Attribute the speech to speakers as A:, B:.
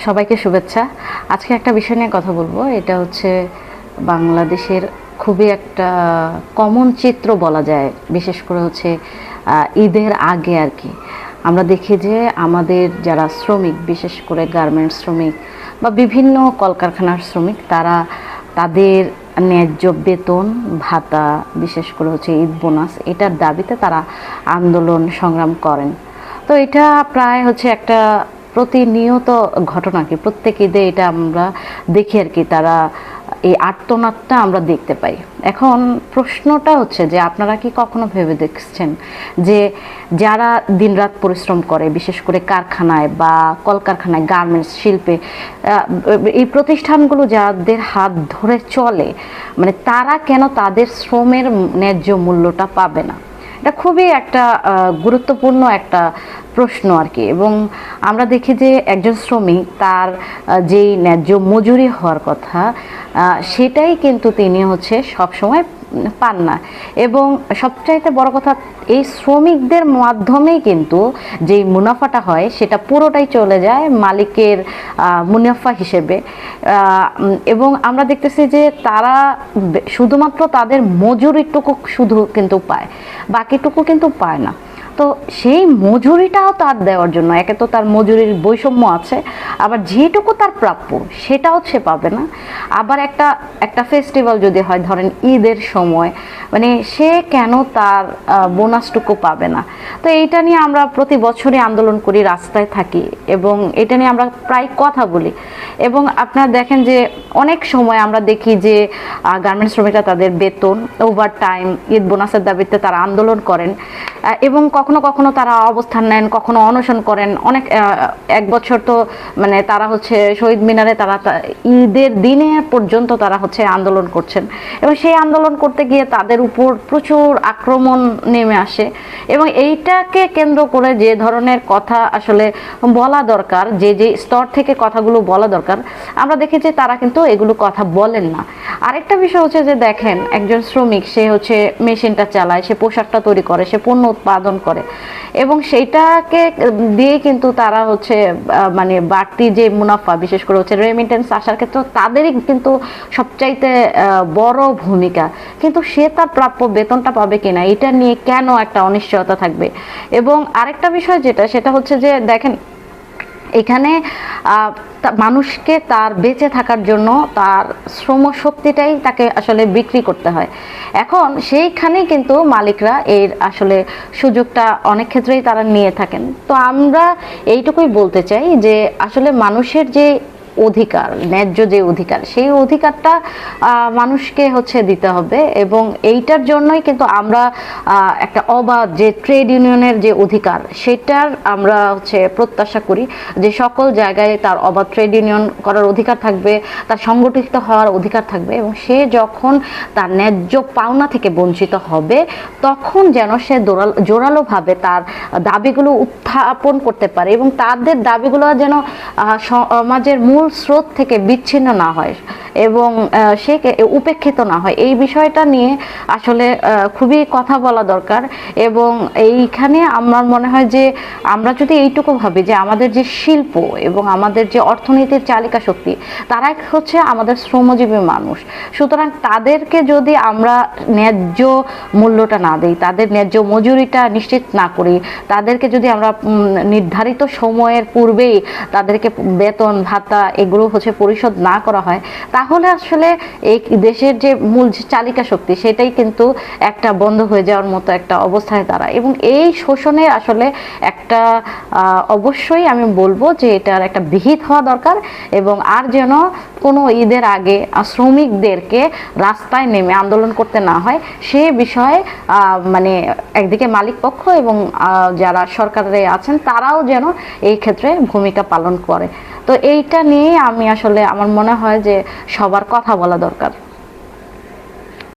A: সবাইকে শুভেচ্ছা। আজকে একটা বিষয় নিয়ে কথা বলবো। এটা হচ্ছে বাংলাদেশের খুবই একটা কমন চিত্র বলা যায়। বিশেষ করে হচ্ছে ঈদের আগে আর কি আমরা দেখি যে আমাদের যারা শ্রমিক, বিশেষ করে গার্মেন্টস শ্রমিক বা বিভিন্ন কলকারখানার শ্রমিক, তারা তাদের ন্যায্য বেতন ভাতা, বিশেষ করে হচ্ছে ঈদ বোনাস, এটার দাবিতে তারা আন্দোলন সংগ্রাম করেন। তো এটা প্রায় হচ্ছে একটা প্রতিনিয়ত ঘটনা কি, প্রত্যেক ঈদে এটা আমরা দেখি আর কি। তারা এই আর্তনাদটা আমরা দেখতে পাই। এখন প্রশ্নটা হচ্ছে যে আপনারা কি কখনো ভেবে দেখছেন যে যারা দিনরাত পরিশ্রম করে, বিশেষ করে কারখানায় বা কলকারখানায়, গার্মেন্টস শিল্পে, এই প্রতিষ্ঠানগুলো যাদের হাত ধরে চলে, মানে তারা কেন তাদের শ্রমের ন্যায্য মূল্যটা পাবে না? এটা খুবই একটা গুরুত্বপূর্ণ একটা প্রশ্ন আর কি। এবং আমরা দেখি যে একজন শ্রমিক তার যেই ন্যায্য মজুরি হওয়ার কথা, সেটাই কিন্তু তিনি হচ্ছে সবসময় পান না। এবং সবচাইতে বড় কথা, এই শ্রমিকদের মাধ্যমেই কিন্তু যেই মুনাফাটা হয় সেটা পুরোটাই চলে যায় মালিকের মুনাফা হিসেবে। এবং আমরা দেখতেছি যে তারা শুধুমাত্র তাদের মজুরিটুকু শুধু কিন্তু পায়, বাকিটুকু কিন্তু পায় না। তো সেই মজুরিটাও তার দেওয়ার জন্য, একে তো তার মজুরির বৈষম্য আছে, আবার যেটুকু তার প্রাপ্য সেটাও সে পাবে না। আবার একটা ফেস্টিভ্যাল যদি হয়, ধরেন ঈদের সময়, মানে সে কেন তার বোনাসটুকু পাবে না? তো এইটা নিয়ে আমরা প্রতি বছরই আন্দোলন করি, রাস্তায় থাকি, এবং এটা নিয়ে আমরা প্রায় কথা বলি। এবং আপনারা দেখেন যে অনেক সময় আমরা দেখি যে গার্মেন্টস শ্রমিকরা তাদের বেতন, ওভার টাইম, ঈদ বোনাসের দাবিতে তারা আন্দোলন করেন, এবং কখনো কখনো তারা অবস্থান নেন, কখনো অনশন করেন। অনেক এক বছর তো মানে তারা হচ্ছে শহীদ মিনারে তারা ঈদের দিনে পর্যন্ত তারা হচ্ছে আন্দোলন করছেন। এবং সেই আন্দোলন করতে গিয়ে তাদের উপর প্রচুর আক্রমণ নেমে আসে। এবং এইটাকে কেন্দ্র করে যে ধরনের কথা আসলে বলা দরকার, যে যে স্তর থেকে কথাগুলো বলা দরকার, আমরা দেখি যে তারা কিন্তু এগুলো কথা বলেন না। আরেকটা বিষয় হচ্ছে যে দেখেন, একজন শ্রমিক সে হচ্ছে মেশিনটা চালায়, সে পোশাকটা তৈরি করে, সে পণ্য উৎপাদন করে, এবং সেইটাকে দিয়ে কিন্তু তারা হচ্ছে মানে বাড়তি যে মুনাফা, বিশেষ করে হচ্ছে রেমিটেন্স আসার ক্ষেত্রে তাদেরই কিন্তু সবচাইতে বড় ভূমিকা। কিন্তু সে তার প্রাপ্য বেতনটা পাবে কিনা, এটা নিয়ে কেন একটা অনিশ্চয়তা থাকবে? এবং আরেকটা বিষয় সেটা হচ্ছে যে দেখেন, এখানে মানুষকে তার বেঁচে থাকার জন্য তার শ্রমশক্তিটাই তাকে আসলে বিক্রি করতে হয়। এখন সেইখানেই কিন্তু মালিকরা এর আসলে সুযোগটা অনেক ক্ষেত্রেই তারা নিয়ে থাকেন। তো আমরা এইটুকুই বলতে চাই যে আসলে মানুষের যে অধিকার, ন্যায্য যে অধিকার, সেই অধিকারটা মানুষকে হচ্ছে দিতে হবে। এবং এইটার জন্যই কিন্তু আমরা একটা অবাধ যে ট্রেড ইউনিয়নের যে অধিকার, সেটার আমরা হচ্ছে প্রত্যাশা করি যে সকল জায়গায় তার অবাধ ট্রেড ইউনিয়ন করার অধিকার থাকবে, তার সংগঠিত হওয়ার অধিকার থাকবে। এবং সে যখন তার ন্যায্য পাওনা থেকে বঞ্চিত হবে, তখন যেন সে জোরালোভাবে তার দাবিগুলো উত্থাপন করতে পারে, এবং তাদের দাবিগুলো যেন সমাজের মূল স্রোত থেকে বিচ্ছিন্ন না হয় এবং সে উপেক্ষিত না হয়। এই বিষয়টা নিয়ে আসলে খুবই কথা বলা দরকার। এবং এইখানে আমার মনে হয় যে আমরা যদি এইটুকু ভাবি যে আমাদের যে শিল্প এবং আমাদের যে অর্থনীতির চালিকা শক্তি, তারাই হচ্ছে আমাদের শ্রমজীবী মানুষ। সুতরাং তাদেরকে যদি আমরা ন্যায্য মূল্যটা না দিই, তাদের ন্যায্য মজুরিটা নিশ্চিত না করি, তাদেরকে যদি আমরা নির্ধারিত সময়ের পূর্বেই তাদেরকে বেতন ভাতা এগুলো হচ্ছে পরিশোধ না করা হয়, তাহলে আসলে এই দেশের যে মূল চালিকা শক্তি, সেটাই কিন্তু একটা বন্ধ হয়ে যাওয়ার মতো একটা অবস্থায় দাঁড়ায়। এবং এই শোষণের আসলে একটা অবশ্যই আমি বলবো যে এটার একটা বিহিত হওয়া দরকার। এবং আর যেন কোনো ঈদের আগে শ্রমিকদেরকে রাস্তায় নেমে আন্দোলন করতে না হয়, সে বিষয়ে মানে একদিকে মালিক পক্ষ এবং যারা সরকারে আছেন তারাও যেন এই ক্ষেত্রে ভূমিকা পালন করে। তো এইটা নিয়ে আমি আসলে আমার মনে হয় যে সবার কথা বলা দরকার।